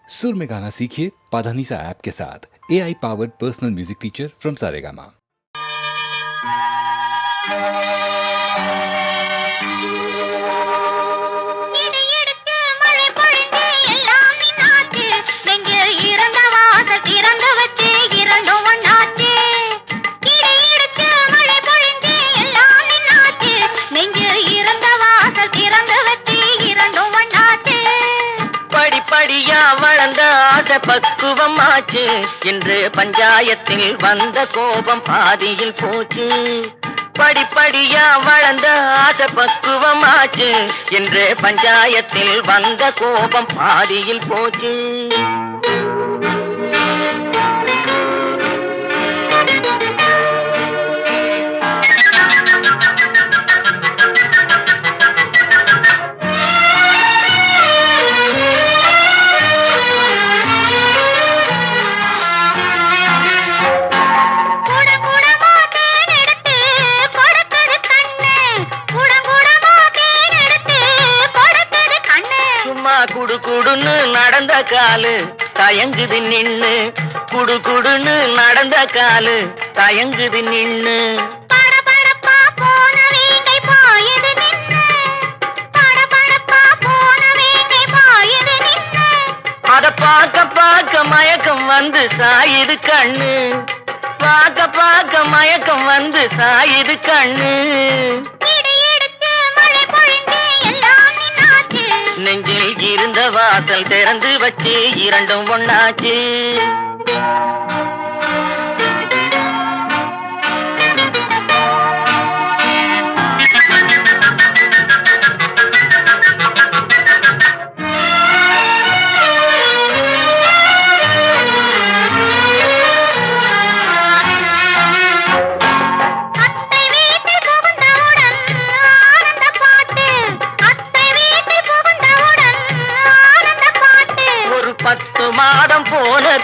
सुर में गाना सीखिए पाधानीसा ऐप के साथ। AI powered personal music teacher from Saregama. பக்குவமாச்சு இன்று பஞ்சாயத்தில் வந்த கோபம் பாதியில் போச்சு. படிப்படியா வளர்ந்த ஆசை பக்குவமாச்சு இன்று பஞ்சாயத்தில் வந்த கோபம் பாதியில் போச்சு. குடுகுடுன்னு நடந்த காலு தயங்குது நின்னு, குடுகுடுன்னு நடந்த காலு தயங்குது நின்னு. அத பார்க்க பார்க்க மயக்கம் வந்து சாயுது கண்ணு, பார்க்க பார்க்க மயக்கம் வந்து சாயுது கண்ணு. நெஞ்சில் இருந்த வாசல் திறந்து வச்சு இரண்டும் ஒண்ணாச்சு.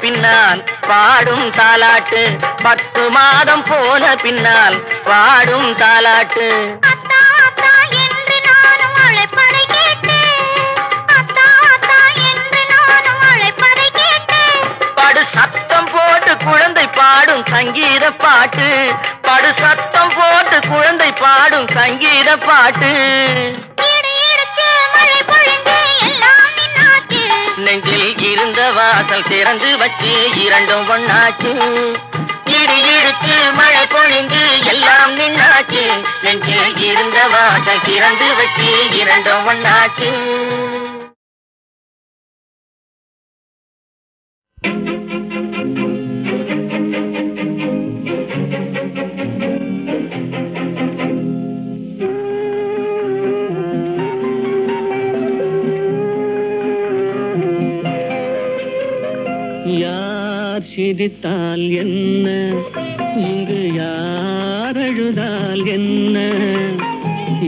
பின்னால் பாடும் தாலாட்டு, 10 மாதம் போன பின்னால் பாடும் தாலாட்டு. படு சத்தம் போட்டு குழந்தை பாடும் சங்கீத பாட்டு, படு சத்தம் போட்டு குழந்தை பாடும் சங்கீத பாட்டு. நெஞ்சில் இருந்த வாசல் திறந்து வச்சு இரண்டும் ஒண்ணாச்சு. இடி இழுத்து மழை பொழிந்து எல்லாம் நின்னாச்சு. நெஞ்சில் இருந்த வாசல் திறந்து வச்சு இரண்டும் ஒண்ணாச்சு. சிரித்தால் என்ன, இங்கு யார் அழுதால் என்ன,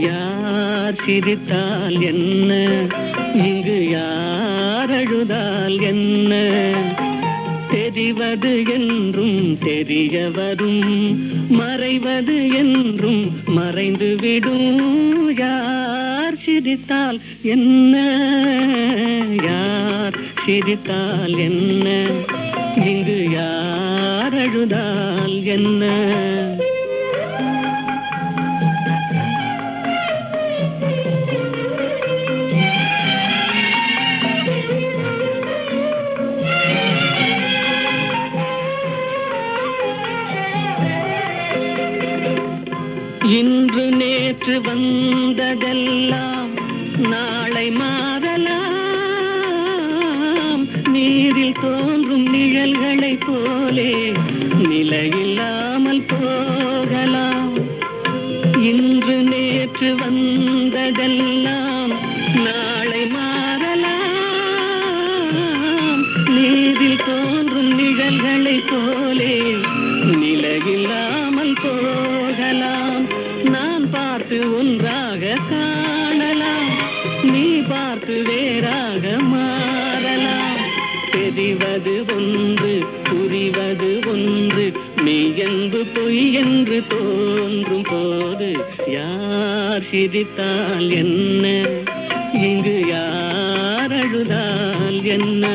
யார் சிரித்தால் என்ன, இங்கு யார் அழுதால் என்ன, தெரிவது என்றும் தெரிய வரும், மறைவது என்றும் மறைந்துவிடும். யார் சிரித்தால் என்ன, யார் சிரித்தால் என்ன, இங்கு யார் அழுதால் என்ன. இன்று நேற்று வந்ததெல்லாம் நாளை மாறலாம், நீரில் தோன்றும் நிழல்களை போலே நிலையில்லாமல் போகலாம். இன்று நேற்று வந்ததெல்லாம் நாளை மாறலாம், நீரில் தோன்றும் நிழல்களை போலே நிலையில்லாமல் போகலாம். நான் பார்த்து ஒன்றாக காணலாம், நீ பார்த்து வேறாக மாறலாம். தெரிவது ஒன்று புரிவது ஒன்று, மெய் என்று பொய் என்று தோன்றும் போது யார் சிரித்தால் என்ன, இங்கு யார் அழுதால் என்ன.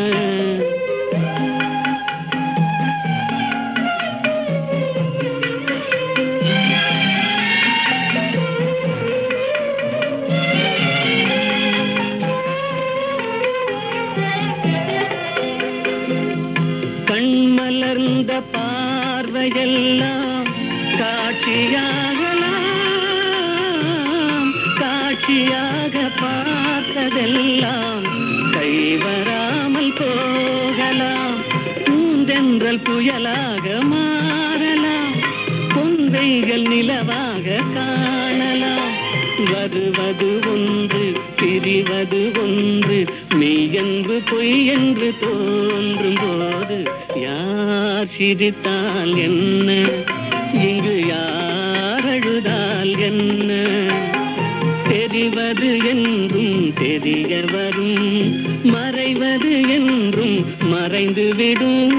அந்த பார்வையெல்லாம் காட்சியாகலாம், காட்சியாக பார்த்ததெல்லாம் கைவராமல் போகலாம். பூந்தென்றல் புயலாக மாறலாம், பொன்வைகள் நிலவாக காணலாம். வருவது ஒன்று பிரிவது ஒன்று, மெய் என்று பொய் என்று தோன்றும் போது யார் சிரித்தால் என்ன, இங்கு யார் அழுதால் என்ன? தெரிவது என்றும் தெரிய வரும், மறைவது என்றும் மறைந்து விடும்.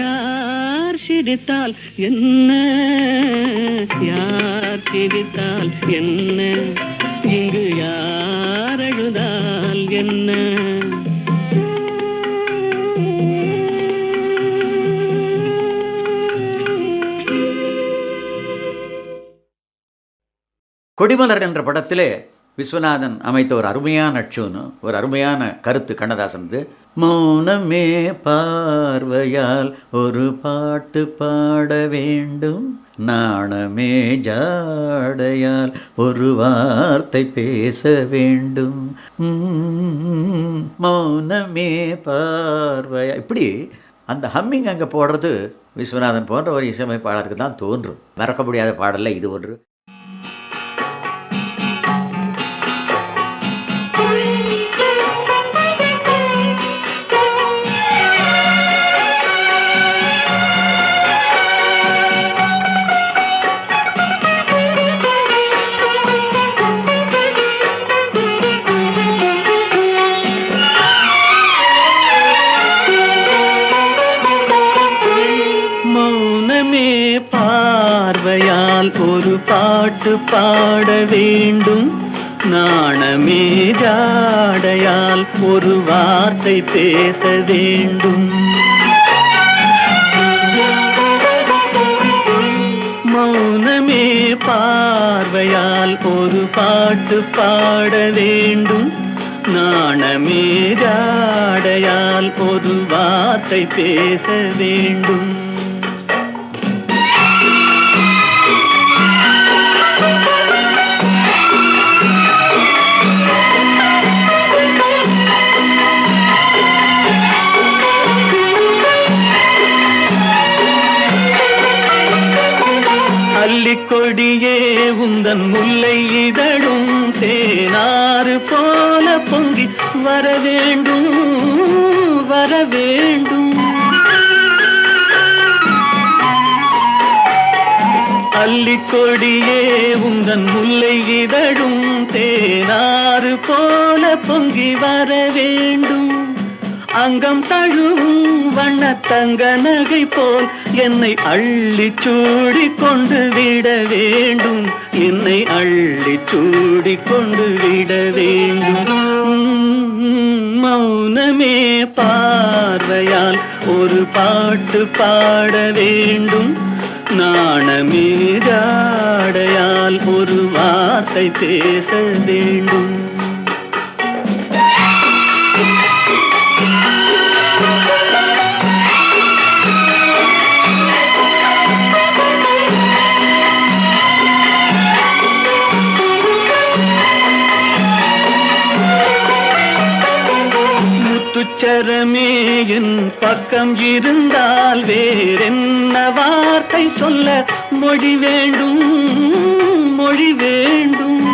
யார் சிரித்தால் என்ன, யார் சிரித்தால் என்ன, இங்கு யார் அழுதால் என்ன? கொடிமலர் என்ற படத்திலே விஸ்வநாதன் அமைத்த ஒரு அருமையான அட்சூன்னு ஒரு அருமையான கருத்து கண்ணதாசனது. மௌனமே பார்வையால் ஒரு பாட்டு பாட வேண்டும், நாணமே ஜாடையால் ஒரு வார்த்தை பேச வேண்டும். மௌனமே பார்வையா, இப்படி அந்த ஹம்மிங் அங்கே போடுறது விஸ்வநாதன் போன்ற ஒரு இசையமைப்பாளருக்கு தான் தோன்றும். மறக்க முடியாத பாடலில் இது ஒன்று. ஒரு பாட்டு பாட வேண்டும், நாணமே ஜாடையால் ஒரு வார்த்தை பேச வேண்டும். மௌனமே பார்வையால் ஒரு பாட்டு பாட வேண்டும், நாணமே ஜாடையால் ஒரு வார்த்தை பேச வேண்டும். கொடியே உந்தன் முல்லை இதழும் தேனாறு போல பொங்கி வர வேண்டும், வர வேண்டும். அல்லிக்கொடியே உந்தன் முல்லை இதழும் தேனாறு போல பொங்கி வர வேண்டும். அங்கம் தழுவும் வண்ணத்தங்க நகை போல் என்னை அள்ளி சூடி கொண்டு விட வேண்டும், என்னை அள்ளி சூடி கொண்டு விட வேண்டும். மௌனமே பார்வையால் ஒரு பாட்டு பாட வேண்டும், நாணமே ஜாடையால் ஒரு வார்த்தை பேச வேண்டும். முத்துச்சரமே என் பக்கம் இருந்தால் வேறென்ன வார்த்தை சொல்ல மொழி வேண்டும், மொழி வேண்டும்.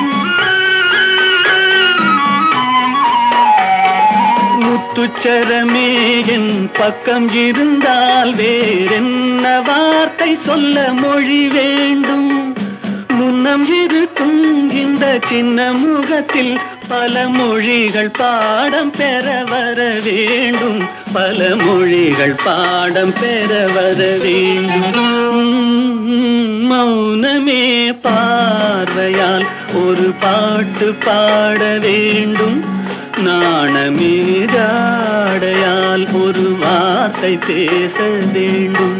முத்துச்சரமே என் பக்கம் இருந்தால் வேறென்ன வார்த்தை சொல்ல மொழி வேண்டும். முன்னம் இருக்கும் இந்த சின்ன முகத்தில் பல மொழிகள் பாடம் பெற வர வேண்டும், பல மொழிகள் பாடம் பெற வர வேண்டும். மௌனமே பார்வையால் ஒரு பாட்டு பாட வேண்டும், நாணமே ஜாடையால் ஒரு வார்த்தை பேச வேண்டும்.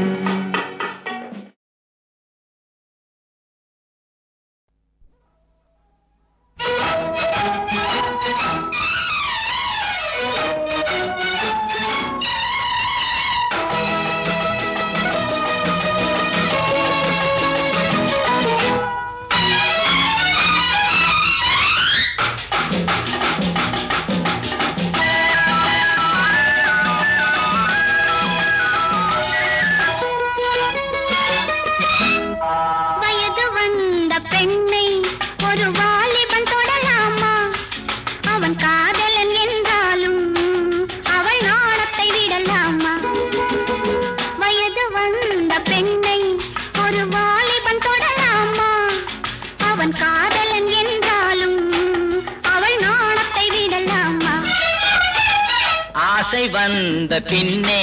வந்த பின்னே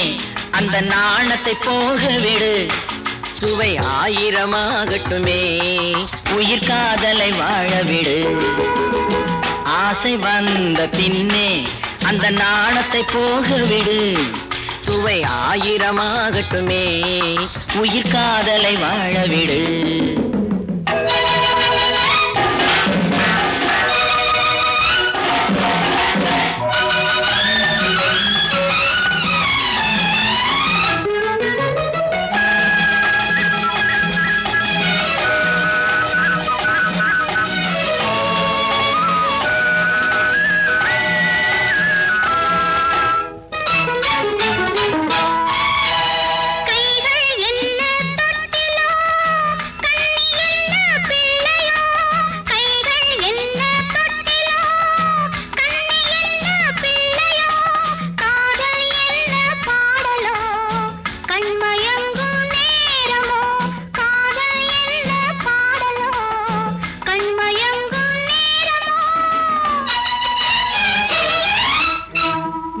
அந்த நாணத்தை போக விடு, சுவை 1000ஆகட்டுமே, உயிர் காதலை வாழ விடு. ஆசை வந்த பின்னே அந்த நாணத்தை போக விடு, சுவை 1000ஆகட்டுமே, உயிர் காதலை வாழ விடு.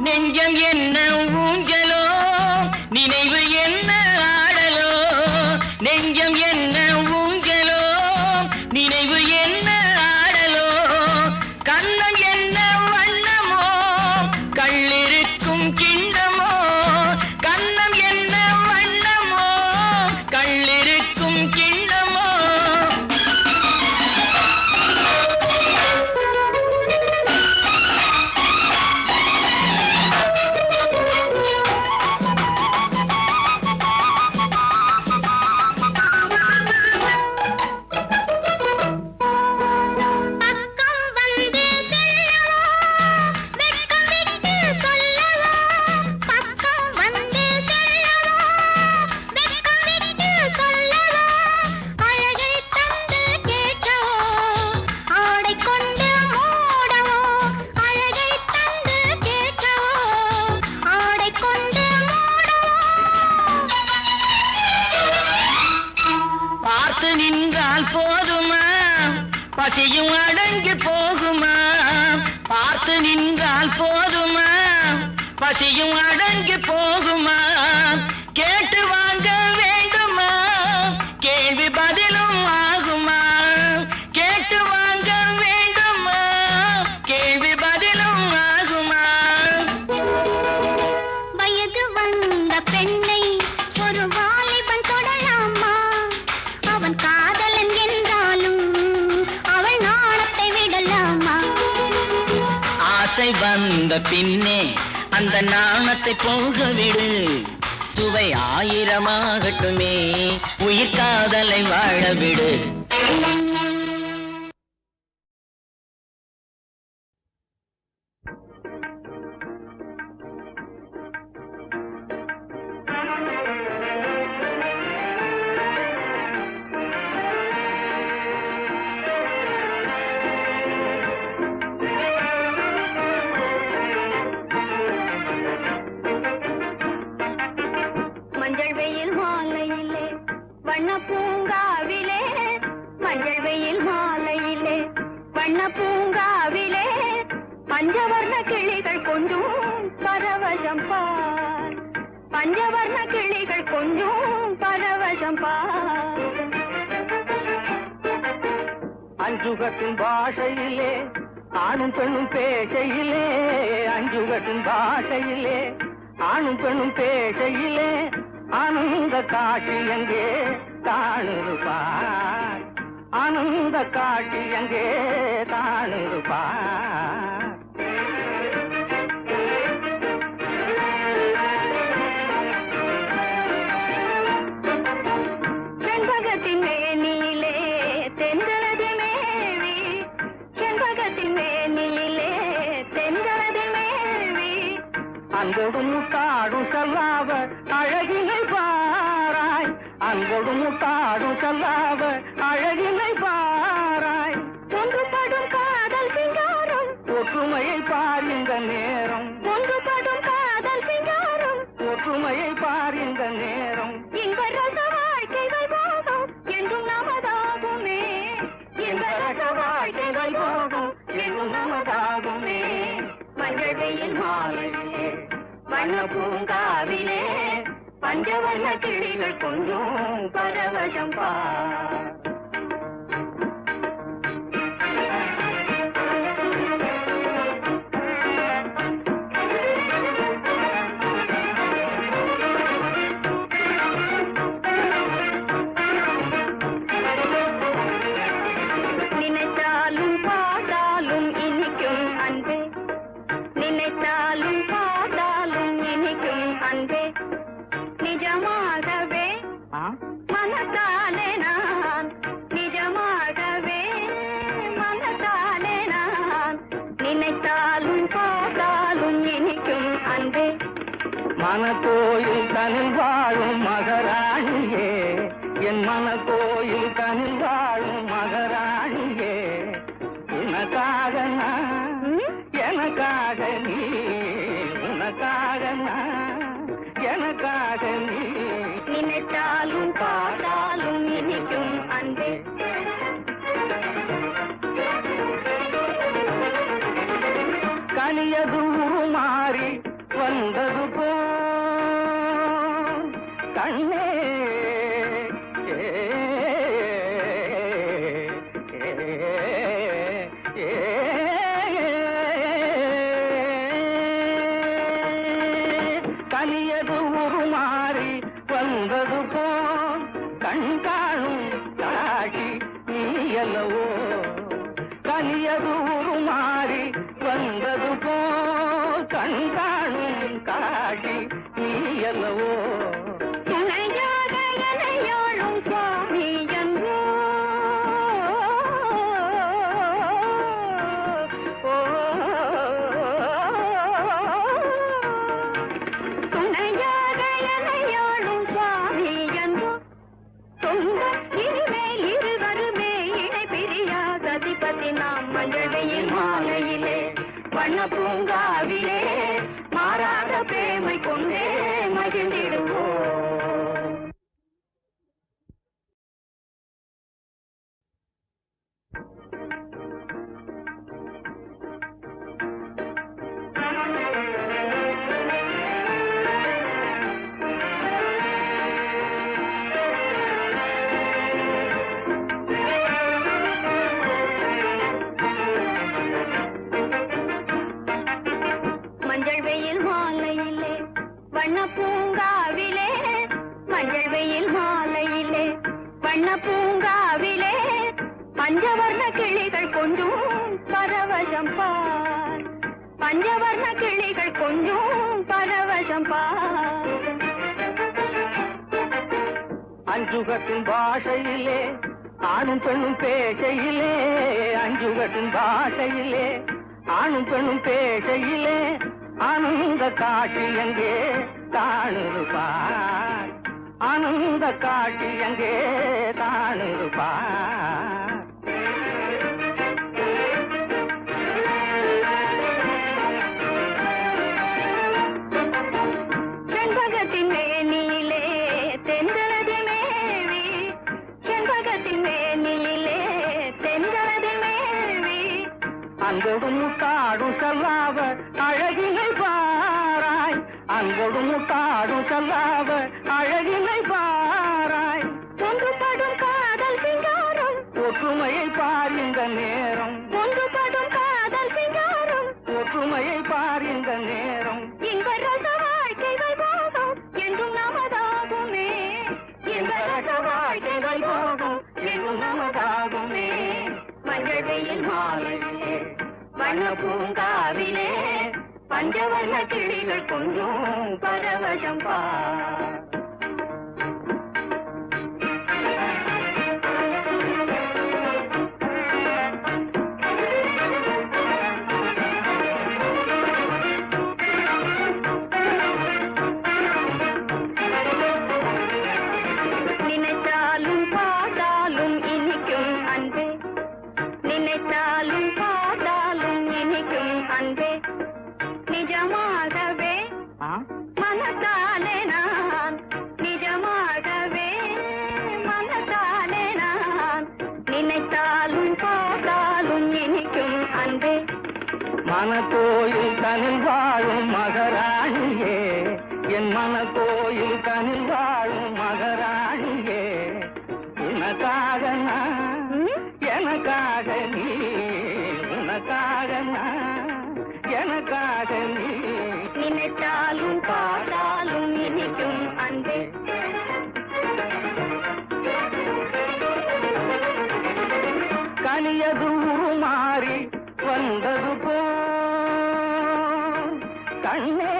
நெஞ்சம் என்ன ஊஞ்சலோ, நினைவு என்ன ஆடலோ, நெஞ்சம் என்ன ஊஞ்சலோ, நினைவு என்ன ஆடலோ, கண்ணம் என்ன வண்ணமோ, கள்ளிருக்கும் கிண்ணமோ, கண்ணம் என்ன வண்ணமோ, கள்ளிருக்கும் கிண்ணமோ. பார்த்து நின்றால் போதுமா, பசியும் அடங்கி போகுமா, பார்த்து நின்றால் போதுமா, பசியும் அடங்கி போகுமா, கேட்டு வாங்க வேண்டுமா, கேள்வி பதிலும் ஆகுமா, கேட்டு வாங்க வேண்டுமா, கேள்வி பதிலும் ஆகுமா. வயது வந்த பெண்ணை ஒரு வாலிபன் தொடலாமா, அவன் காதலன் என்றாலும் அவள் நாணத்தை விடலாமா. ஆசை வந்த பின்னே அந்த நாணத்தை போக விடு, சுவை 1000ஆகட்டுமே, உயிர் காதலை வாழ விடு. மஞ்சள் வெயில் மாலையிலே வண்ண பூங்காவிலே, மஞ்சள் வெயில் மாலையிலே வண்ண பூங்காவிலே, பஞ்சவர்ண கிளிகள் கொஞ்சம் பரவசம் பார், பஞ்சவர்ண கிளிகள் கொஞ்சம் பரவசம் பார். அஞ்சுகத்தின் பாஷையிலே ஆணும் பெண்ணும் பேசையிலே, அஞ்சுகத்தின் பாஷையிலே ஆணும் பெண்ணும் பேசையிலே, ஆனந்த காட்சி எங்கே தானிருப்பார், ஆனந்த காட்சி எங்கே தானிருப்பார். செண்பகத்தின் மேனியிலே தென்றலது மேவி, செண்பகத்தின் மேனியிலே தென்றலது மேவி, அன்போடும் காடும் செல்லாவ அழகினை பாராய், அன்போடும் காடும் செல்லாவ அழகினை பாராய், ஒன்றுபடும் காதல் சிங்காரம், ஒற்றுமையை பார் இந்த நேரம், ஒன்றுபடும் காதல் சிங்காரம், ஒற்றுமையை பார் இந்த நேரம். இன்ப ரச வாழ்க்கைகள் போகும் என்றும் நமதாகுமே, இன்ப ரச வாழ்க்கைகள் போகும் என்றும் நமதாகுமே. மஞ்சள் வெயில் மாலையிலே வண்ண பூங்காவிலே பஞ்சவர்ண கிளிகள் கொஞ்சம் பரவசம் பார். நினைத்தாலும் பார்த்தாலும் இனிக்கும் அன்பே, நினைத்தாலும் பார்த்தாலும் இனிக்கும் அன்பே, நிஜமாகவே மனத்தாலே நான், நிஜமாகவே மனத்தாலே நான், நினைத்தாலும் பார்த்தாலும் இனிக்கும் அன்பே. மனக்கோயில் தனில் வாழும் மகராணியே, என் மனக்கோயில் தனில் வாழும் மகராணியே, உனக்காக நான், எனக்காக நீ, உனக்காக நான், எனக்காக நீ. நினைத்தாலும் பார்த்தாலும் இனிக்கும் அன்பே. கனியது உருமாறி வந்தது போ கண்ணே, கனியது உருமாறி வந்தது போ கண் காணும் காட்சி நீ அல்லவோ, கனியது உருமாறி வந்தது போ கண் காணும் காட்சி நீ அல்லவோ. துணையாக எனையாளும் சுவாமி என்றோ, துணையாக எனையாளும் சுவாமி என்றோ, சொந்த இனிமேல் இருவருமே இணை பிரியா சதிபதி நாம். மஞ்சள் வெயில் மாலையிலே வண்ண பூங்காவிலே மாறாத பிரேமை கொண்டே மகிழ்ந்திடுவோம். மஞ்சள் வெயில் மாலையிலே வண்ண பூங்காவிலே, மஞ்சள் வெயில் மாலையிலே வண்ண பூங்காவிலே பஞ்சவர்ண கிளிகள் கொஞ்சம் பரவசம் பார், பஞ்சவர்ண கிளிகள் கொஞ்சம் பரவசம் பார். அஞ்சுகத்தின் பாஷையிலே ஆணும் பெண்ணும் பேசையிலே, அஞ்சுகத்தின் பாஷையிலே ஆணும் பெண்ணும் பேசையிலே ஆனந்த காட்சி எங்கே காணுது பார், ஆனந்த காட்சி எங்கே காணுது பார். செண்பகத்தின் மேனியிலே தென்றலது மேவி, செண்பகத்தின் மேனியிலே தென்றலது மேவி, அன்போடும் காடும் செல்லாவ அழகினை பாராய், அன்போடும் காடும் செல்லாவ அழகினை பாராய். ஒன்றுபடும் காதல் சிங்காரம், ஒற்றுமையை பார் இந்த நேரம், ஒன்றுபடும் காதல் சிங்காரம், ஒற்றுமையை பார் இந்த நேரம். இன்ப ரச வாழ்க்கை வைபோகம் என்றும் நமதாகுமே, இன்ப ரச வாழ்க்கை வைபோகம் என்றும் நமதாகுமே. மஞ்சள் வெயில் மாலையிலே வண்ண பூங்காவிலே பஞ்சவர்ண கிளிகள் கொஞ்சம் பரவசம் பார். நினைத்தாலும் பார்த்தாலும் இனிக்கும் அன்பே, நினைத்தாலும் பார்த்தாலும் இனிக்கும் அன்பே, நிஜமாகவே மனத்தாலே நான், நிஜமாகவே மனத்தாலே நான், நினைத்தாலும் பார்த்தாலும் இனிக்கும் அன்பே. மனக்கோயில் தனில் வாழும் மகராணியே, கோயில் கனில் வாழும் மகராணியே, உனக்காக நான், எனக்காக நீ, உனக்காக நான், எனக்காக நீ. நினைத்தாலும் பார்த்தாலும் இனிக்கும் அன்பே. கனியது உருமாறி வந்தது போ கண்ணே,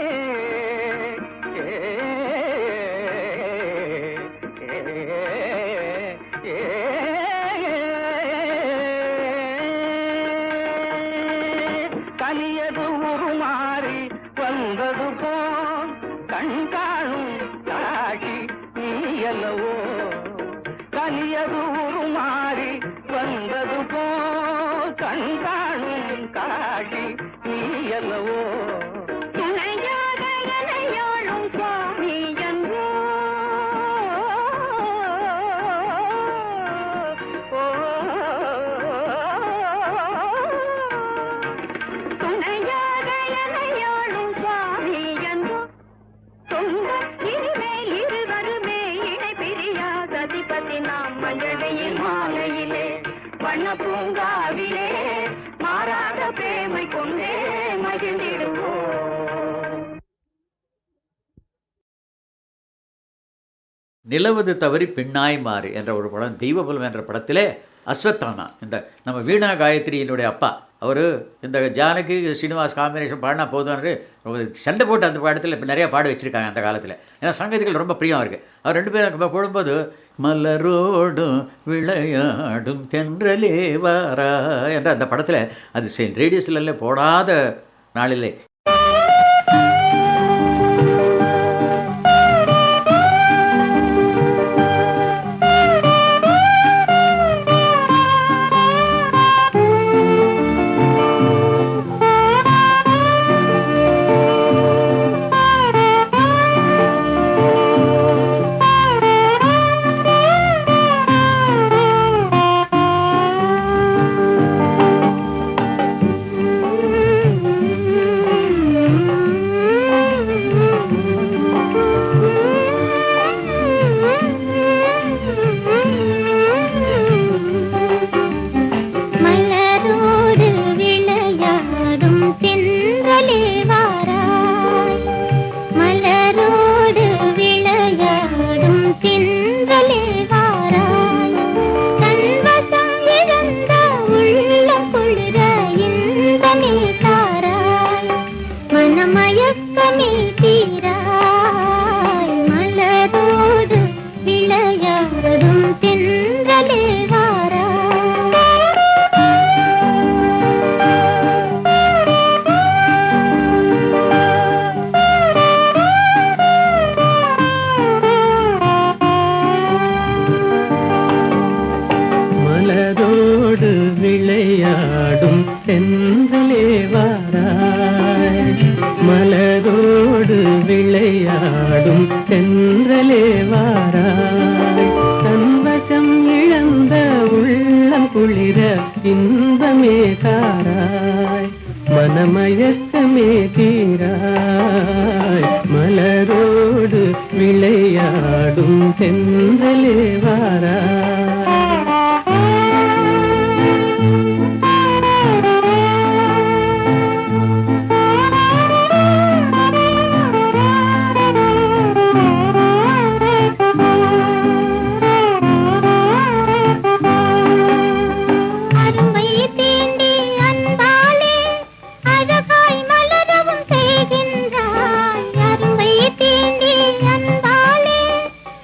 கனியது உருமாறி வந்தது போ கண் காணும் காட்சி நீ அல்லவோ, கனியது உருமாறி வந்தது போ கண் காணும் காட்சி நீ அல்லவோ. துணையாக எனையாளும் சுவாமி என்றோ, துணையாக எனையாளும் சுவாமி என்றோ, சொந்த இனிமேல் இருவருமே இணை பிரியா சதிபதி நாம். மஞ்சளையின் மாலையிலே வண்ண பூங்காவிலே மாறாத பிரேமை கொண்டே மகிழ்ந்திடுவோம். நிலவது தவறி பெண்ணாய் மாறு என்ற ஒரு படம், தெய்வபலம் என்ற படத்திலே அஸ்வத்தானா, இந்த நம்ம வீணா காயத்ரியினுடைய அப்பா, அவர் இந்த ஜானகி ஸ்ரீனிவாஸ் காம்பினேஷன் பாடினா போதும்னு சண்டை போட்டு அந்த படத்தில் இப்போ நிறையா பாட வச்சுருக்காங்க அந்த காலத்தில். ஏன்னா சங்கீதங்கள் ரொம்ப பிரியம் இருக்குது. அவர் ரெண்டு பேரும் போடும்போது மலரோடும் விளையாடும் தென்றலே வாரா என்ற அந்த படத்தில் அது ரேடியோஸ்ல போடாத நாளிலே.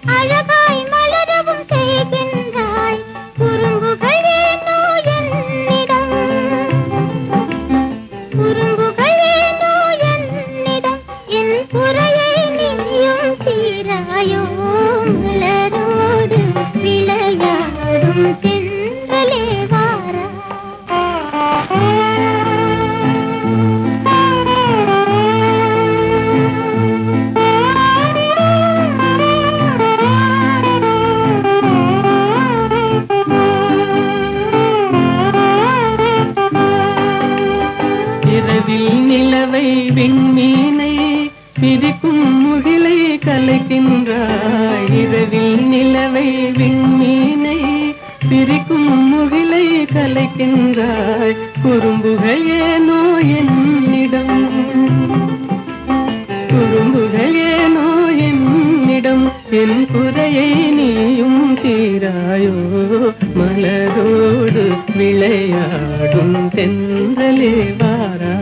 அழகாய் மலரவும் செய்கின்ற கலைக்கின்றாய் இரவில் நிலவை விண்மீனை பிரிக்கும் முகிலை கலைக்கின்றாய் குறும்புகள் ஏனோ என்னிடம் குறும்புகள் ஏனோ என்னிடம் என் குறையை நீயும் தீராயோ மலரோடு விளையாடும் தென்றலே வாரா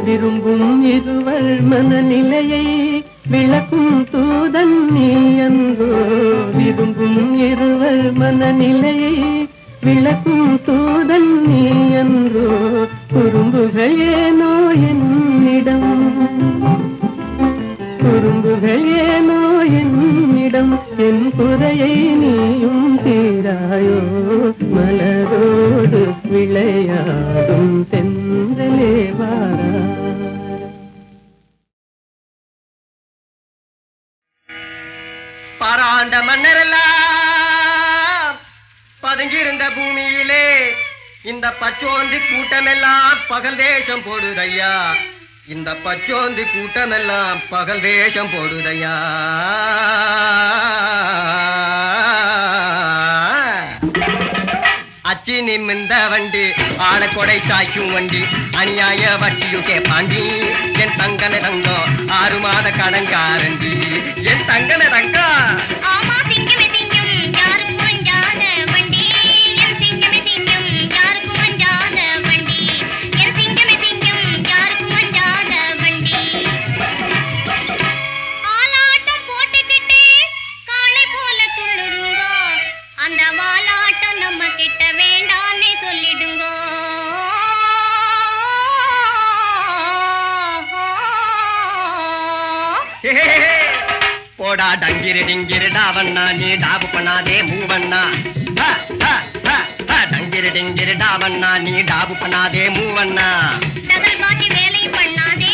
விரும்பும் இருவர் மனநிலையை விளக்கும் தூதன் நீ அன்றோ விரும்பும் இருவர் மனநிலையை விளக்கும் தூதன் நீ அன்றோ குறும்புகள் ஏனோ என்னிடம் குறும்புகள் ஏனோ என்னிடம் என் குறையை நீயும் தீராயோ மலரோடு விளையாடும் தென்றலே வாரா பாராண்ட மன்னரெல்லாம் பதுங்கியிருந்த பூமியிலே இந்த பச்சோந்தி கூட்டமெல்லாம் பகல் வேஷம் போடுதையா இந்த பச்சோந்தி கூட்டமெல்லாம் பகல் வேஷம் போடுதையா அச்சி நிமிந்த வண்டி ஆள கொடை சாய்க்கும் வண்டி அநியாய வட்டியுக்கே பாண்டி என் தங்கன தங்கம் 6 மாத கடன்காரண்டி என் தங்கன தங்கம் ஆமா திங்கமே திங்கும் யாருக்கும் அஞ்சாத வண்டி என் திங்கமே திங்கும் யாருக்கும் அஞ்சாத வண்டி என் திங்கமே திங்கும் யாருக்கும் அஞ்சாத வண்டி ஆலாட்டம் போட்டுக்கிட்டு காளை போல துள்ளுதுங்க அந்த வாலாட்டம் நம்ம கிட்ட வேண்டான்னு சொல்லிடுங்க போடா டங்கிரு டிங்கிரு டாவண்ணா நீ டாபு பண்ணாதே மூவண்ணா டங்கிரு டிங்கிரு டாவண்ணா நீ டாபு பண்ணாதே மூவண்ணா டகல் பாட்டி வேலை பண்ணாதே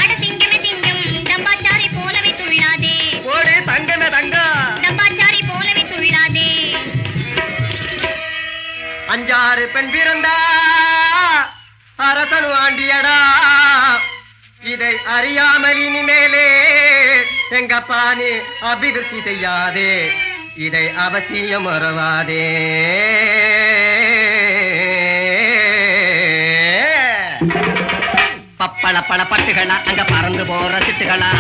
அட திங்கமே திங்கும் டம்பாச்சாரி போலவே துள்ளாதே போடு தங்கமே தங்கம் டம்பாச்சாரி போலவே துள்ளாதே 5 பெண் பிறந்தா அரசனு ஆண்டியடா இதை அறியாமல் இனிமேலே எங்கப்பா நீ அபிவிருத்தி செய்யாதே இதை அவசியம் மறவாதே பப்பள பல பட்டுகளா அங்க பறந்து போற சிட்டுகளா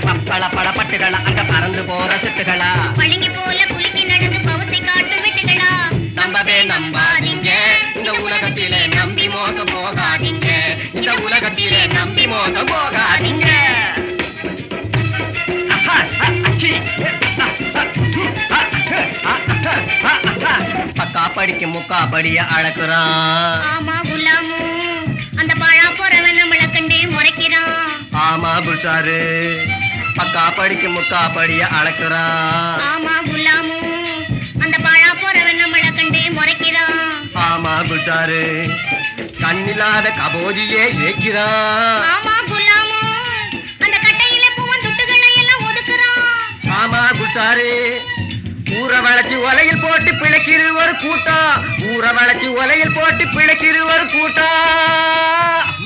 பப்பள பல பட்டுகளா அங்க பறந்து போற சிட்டுகளா பளிங்கி போல குலுக்கி நடந்து பவத்தை காட்டும் விட்டுகளா நம்பவே நம்பாதீங்க இந்த உலகத்திலே நம்பி மோசம் போகாதீங்க இந்த உலகத்திலே நம்பி மோசம் போகாதீங்க பக்கா படிக்கு முக்கா படிய அளக்குறான் ஆமா குலாமு அந்த பாழா போறவன் நம்மள கண்டு முறைக்கிறான் ஆமா புஷாரு பக்கா படிக்கு முக்கா படிய அளக்குறான் ஆமா குலாமு அந்த பாழா போறவன் நம்மள கண்டு முறைக்கிறான் ஆமா புஷாரு கண்ணில்லாத கபோதியே ஏக்கிறான் ஆமா குலாமு அந்த கட்டையில பூவன் துட்டுகளை எல்லாம் ஒதுக்குறான் ஆமா புஷாரு ஊற வளைச்சு ஒலையில் போட்டு பிழைக்கிறு ஒரு கூட்டம் ஊற வளைச்சு ஒலையில் போட்டு பிழைக்கிறு ஒரு கூட்டம்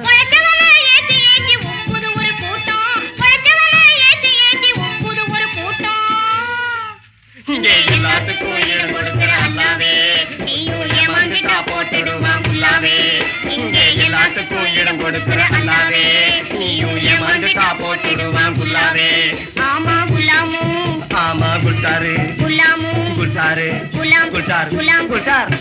உழைச்சவனை ஏத்தி ஏத்தி ஒப்புது ஒரு கூட்டம் உழைச்சவனை ஏத்தி ஏத்தி ஒப்புது ஒரு கூட்டம் இங்கே எல்லாத்துக்கும் ஈடு கொடுக்கிற அல்லாவே நீயும் ஏமாந்துட்டா போட்டுடுவான் எல்லாருக்கும் இடம் கொடுக்கிற அல்லாவே நீயும் ஏமாந்துட்டா போட்டுடுவான் குல்லாவே ஆமா குலாமு ஆமா குட்டாரு குலாமு குட்டாரு குலாம் குட்டார் குலாம் குட்டார்